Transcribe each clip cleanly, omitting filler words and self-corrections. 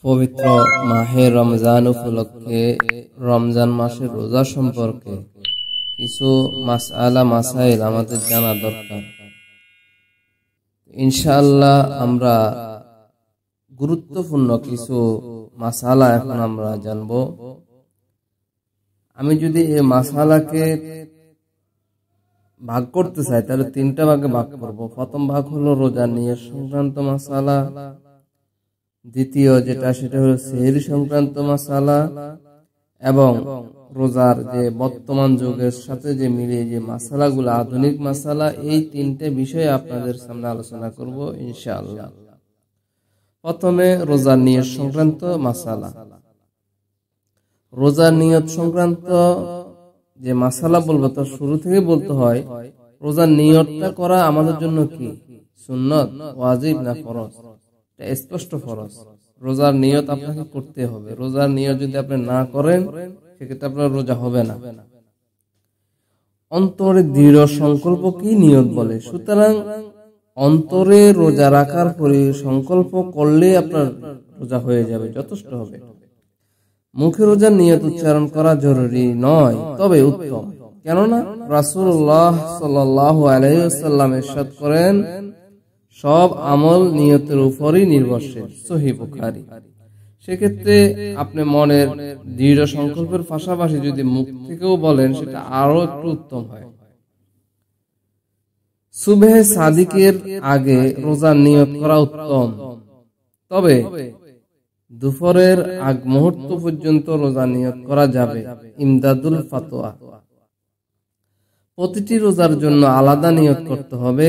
পবিত্র মাহে রমজান উপলক্ষে রমজান মাসের রোজা সম্পর্কে কিছু মাসাইল আমাদের জানা দরকার। ইনশাআল্লাহ আমরা গুরুত্বপূর্ণ কিছু মাসালা এখন আমরা জানব। আমি যদি এই মাসালাকে ভাগ করতে চাই তাহলে তিনটা ভাগে ভাগ করব। প্রথম ভাগ হলো রোজা নিয়ত সংক্রান্ত মাসালা, দ্বিতীয় যেটা সেটা হলো সেহরি সংক্রান্ত মাসালা, এবং রোজার যে বর্তমান যুগের সাথে যে মিলিয়ে যে মাসালাগুলো আধুনিক মাসালা, এই তিনটে বিষয়ে আপনাদের সামনে আলোচনা করব ইনশাআল্লাহ। প্রথমে রোজার নিয়ত সংক্রান্ত মাসালা। রোজার নিয়ত সংক্রান্ত যে মাসালা বলবো তার শুরু থেকে বলতে হয় রোজার নিয়তটা করা আমাদের জন্য কি সুন্নত, ওয়াজিব না ফরজ? এটা স্পষ্ট ফরজ। রোজার নিয়ত আপনাকে করতে হবে। রোজার নিয়ত যদি আপনি না করেন সেক্ষেত্রে আপনার রোজা হবে না। অন্তরে দৃঢ় সংকল্প কি নিয়ত বলে। সুতরাং অন্তরে রোজা রাখার পরে সংকল্প করলে আপনার রোজা হয়ে যাবে, যথেষ্ট হবে। মুখে রোজার নিয়ত উচ্চারণ করা জরুরি নয়, তবে উত্তম। কেননা রাসূলুল্লাহ সাল্লাল্লাহু আলাইহি ওয়াসাল্লাম ইরশাদ করেন, সব আমল নিয়তের উপরই নির্ভরশীল, সহিহ বুখারী। সেক্ষেত্রে আপনি মনের দৃঢ় সংকল্পের পাশাপাশি যদি মুখ থেকেও বলেন সেটা আরো একটু উত্তম হয়। সুবহে সাদিকের আগে রোজার নিয়ত করা উত্তম, তবে দুপুরের আগ মুহূর্ত পর্যন্ত রোজা নিয়ত করা যাবে। ইমদাদুল ফাতোয়া। প্রতিটি রোজার জন্য আলাদা নিয়ত করতে হবে।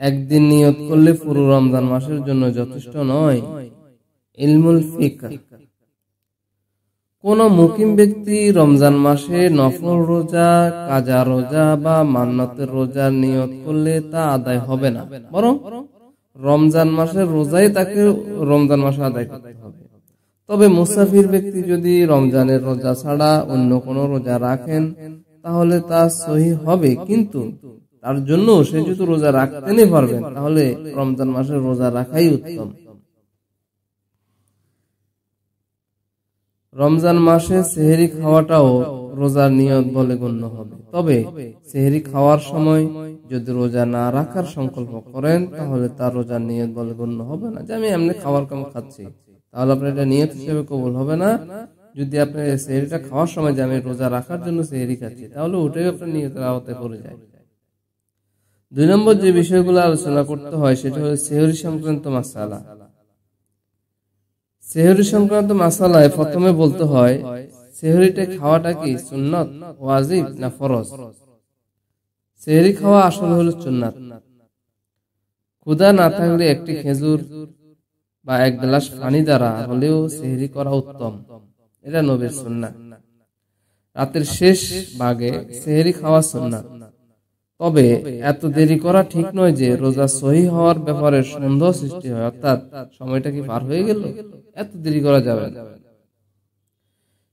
একদিন নিয়ত করলে পুরো রমজান মাসের জন্য যথেষ্ট নয়। ইলমুল ফিকহ। কোন মুকিম ব্যক্তি রমজান মাসে নফল রোজা, কাজা রোজা বা মান্নতের রোজার নিয়ত করলে তা আদায় হবে না, বরং রমজান মাসের রোজাই তাকে রমজান মাসে আদায় করতে হবে। তবে মুসাফির ব্যক্তি যদি রমজানের রোজা ছাড়া অন্য কোনো রোজা রাখেন তাহলে তা সহিহ হবে, কিন্তু তার জন্য সে যদি রোজা রাখতেই পারবেন তাহলে রমজান মাসের রোজা রাখাই উত্তম। রমজান মাসে সেহরি খাওয়াটাও রোজার নিয়ত বলে গণ্য হবে। তবে সেহরি খাওয়ার সময় যদি রোজা না রাখার সংকল্প করেন তাহলে তার রোজার নিয়ত বলে গণ্য হবে না। যে আমি এমনি খাবার কম খাচ্ছি, তাহলে আপনার এটা নিয়ত হিসেবে কবুল হবে না। যদি আপনি সেহরিটা খাওয়ার সময় যে আমি রোজা রাখার জন্য সেহরি খাচ্ছি, তাহলে ওটাই আপনার নিয়তের আওতায় পড়ে যায়। 2 নম্বর যে বিষয়গুলো আলোচনা করতে হয় সেটা হলো সেহরি সংক্রান্ত মাসালা। সেহরি সংক্রান্ত মাসালায় প্রথমে বলতে হয় সেহরিটা খাওয়াটা কি সুন্নত, ওয়াজিব না ফরজ? সেহরি খাওয়া আসলে হলো সুন্নাত। ক্ষুধা না থাকলে একটি খেজুর বা 1 গ্লাস পানি দ্বারা হলেও সেহরি করা উত্তম। এটা নবীর সুন্নাত। রাতের শেষ ভাগে সেহরি খাওয়া সুন্নাত। তবে এত দেরি করা ঠিক নয় যে রোজা সহিহ হওয়ার ব্যাপারে সন্দেহ সৃষ্টি হয়, অর্থাৎ সময়টা কি পার হয়ে গেল, এত দেরি করা যাবে না।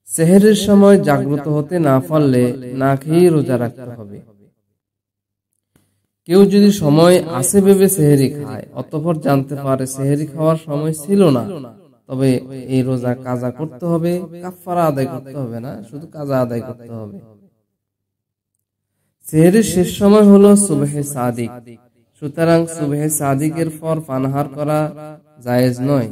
সেহরির সময় জাগ্রত হতে না পারলে না খেয়ে রোজা রাখতে হবে। কেউ যদি সময় আছে ভেবে সেহরি খায় অতঃপর জানতে পারে সেহরি খাওয়ার সময় ছিল না, তবে এই রোজা কাজা করতে হবে, কাফারা আদায় করতে হবে না, শুধু কাজা আদায় করতে হবে। সেহরির শেষ সময় হলো সুবহে সাদিক। সুতরাং সুবহে সাদিকের পর পানাহার করা জায়েজ নয়,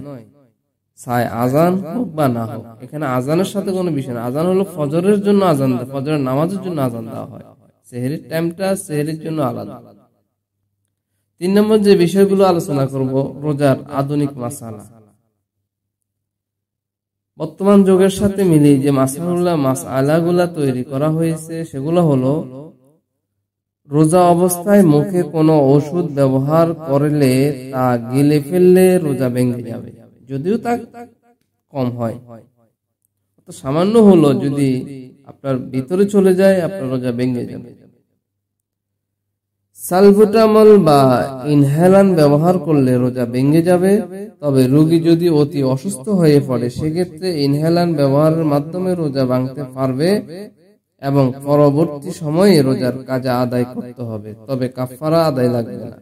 চাই আজান হোক বা না হোক। এখানে আজানের সাথে কোনো বিষয় না। আজান হলো ফজরের জন্য আজান দেয়, ফজরের নামাজের জন্য আজান দেওয়া হয়। সেহরির টাইমটা সেহরির জন্য আলাদা। 3 নম্বর যে বিষয়গুলো আলোচনা করব রোজার আধুনিক মাসালা। বর্তমান যুগের সাথে মিলিয়ে যে মাসালাগুলা তৈরি করা হয়েছে সেগুলো হলো রোজা অবস্থায় মুখে কোনো ওষুধ ব্যবহার করলে তা গিলে ফেললে রোজা ভেঙে যাবে, যদিও তা কম হয়। তো সামান্য হলো যদি আপনার ভিতরে চলে যায় আপনার রোজা ভেঙে যাবে। সালবুটামল বা ইনহেলান ব্যবহার করলে রোজা ভেঙে যাবে, তবে রোগী যদি অতি অসুস্থ হয়ে পড়ে সেক্ষেত্রে ইনহেলান ব্যবহারের মাধ্যমে রোজা ভাঙতে পারবে এবং পরবর্তী সময়ে রোজার কাজা আদায় করতে হবে, তবে কাফারা আদায় লাগবে না।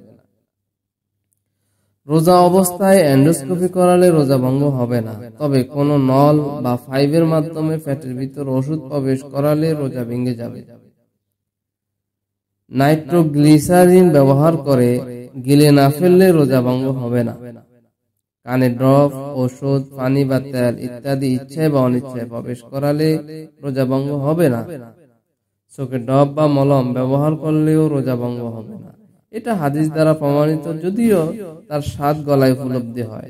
রোজা অবস্থায় এন্ডোস্কোপি করালে রোজা ভঙ্গ হবে না, তবে কোন নল বা পাইপের মাধ্যমে পেটের ভিতর ওষুধ প্রবেশ করালে রোজা ভেঙে যাবে। নাইট্রোগ্লিসারিন ব্যবহার করে গিলে না ফেললে রোজা ভঙ্গ হবে না। কানে ড্রপ, ওষুধ, পানি বা তেল ইত্যাদি ইচ্ছায় বা অনিচ্ছায় প্রবেশ করালে রোজা ভঙ্গ হবে না। চোখে ড্রপ বা মলম ব্যবহার করলেও রোজা ভঙ্গ হবে না। এটা হাদিস দ্বারা প্রমাণিত, যদিও তার স্বাদ গলায় উপলব্ধি হয়।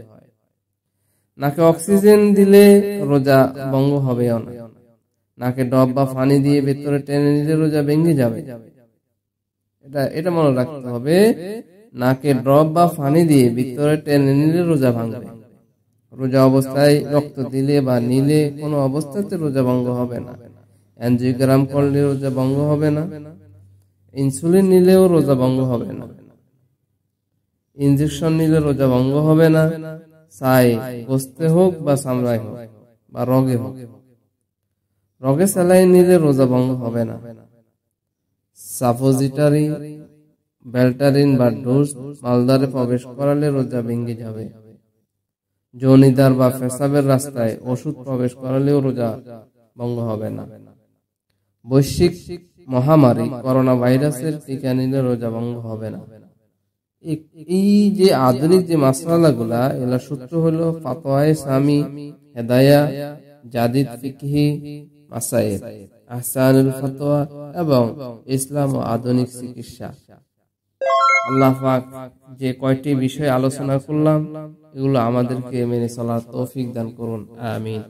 নাকে অক্সিজেন দিলে রোজা ভঙ্গ হবে না। নাকে ড্রপ বা পানি দিয়ে ভেতরে টেনে নিলে রোজা ভেঙে যাবে। এটা মনে রাখতে হবে, নাকে ড্রপ বা পানি দিয়ে ভিতরে টেনে নিলে রোজা ভাঙবে। রোজা অবস্থায় রক্ত দিলে বা নিলে কোনো অবস্থাতে রোজা ভঙ্গ হবে না। অ্যাঞ্জিওগ্রাম করলে রোজা ভঙ্গ হবে না। ইনসুলিন নিলেও রোজা ভঙ্গ হবে না। ইনজেকশন নিলে রোজা ভঙ্গ হবে না। চাই গোস্তে হোক বা চামড়ায় হোক বা রগে হোক। রগে স্যালাইন নিলে রোজা ভঙ্গ হবে না। সাপোজিটরি, বেল্টারিন বা ডোজ মালদারে প্রবেশ করালে রোজা ভেঙে যাবে। যৌনিদ্বার বা পেশাবের রাস্তায় ওষুধ প্রবেশ করালেও রোজা ভঙ্গ হবে না। বৈশ্বিক মহামারী করোনা ভাইরাসের টিকা নিলে রোজা ভঙ্গ হবে না। এই যে আধুনিক যে মাসআলাগুলা, এগুলা সূত্র হলো ফাতওয়ায়ে সামি, হেদায়া, জাদিদ ফিকহি মাসাইল, আহসানুল ফাতোয়া এবং ইসলাম ও আধুনিক চিকিৎসা। আল্লাহ পাক যে কয়টি বিষয় আলোচনা করলাম, এগুলো আমাদেরকে মেনে চলার তৌফিক দান করুন, আমিন।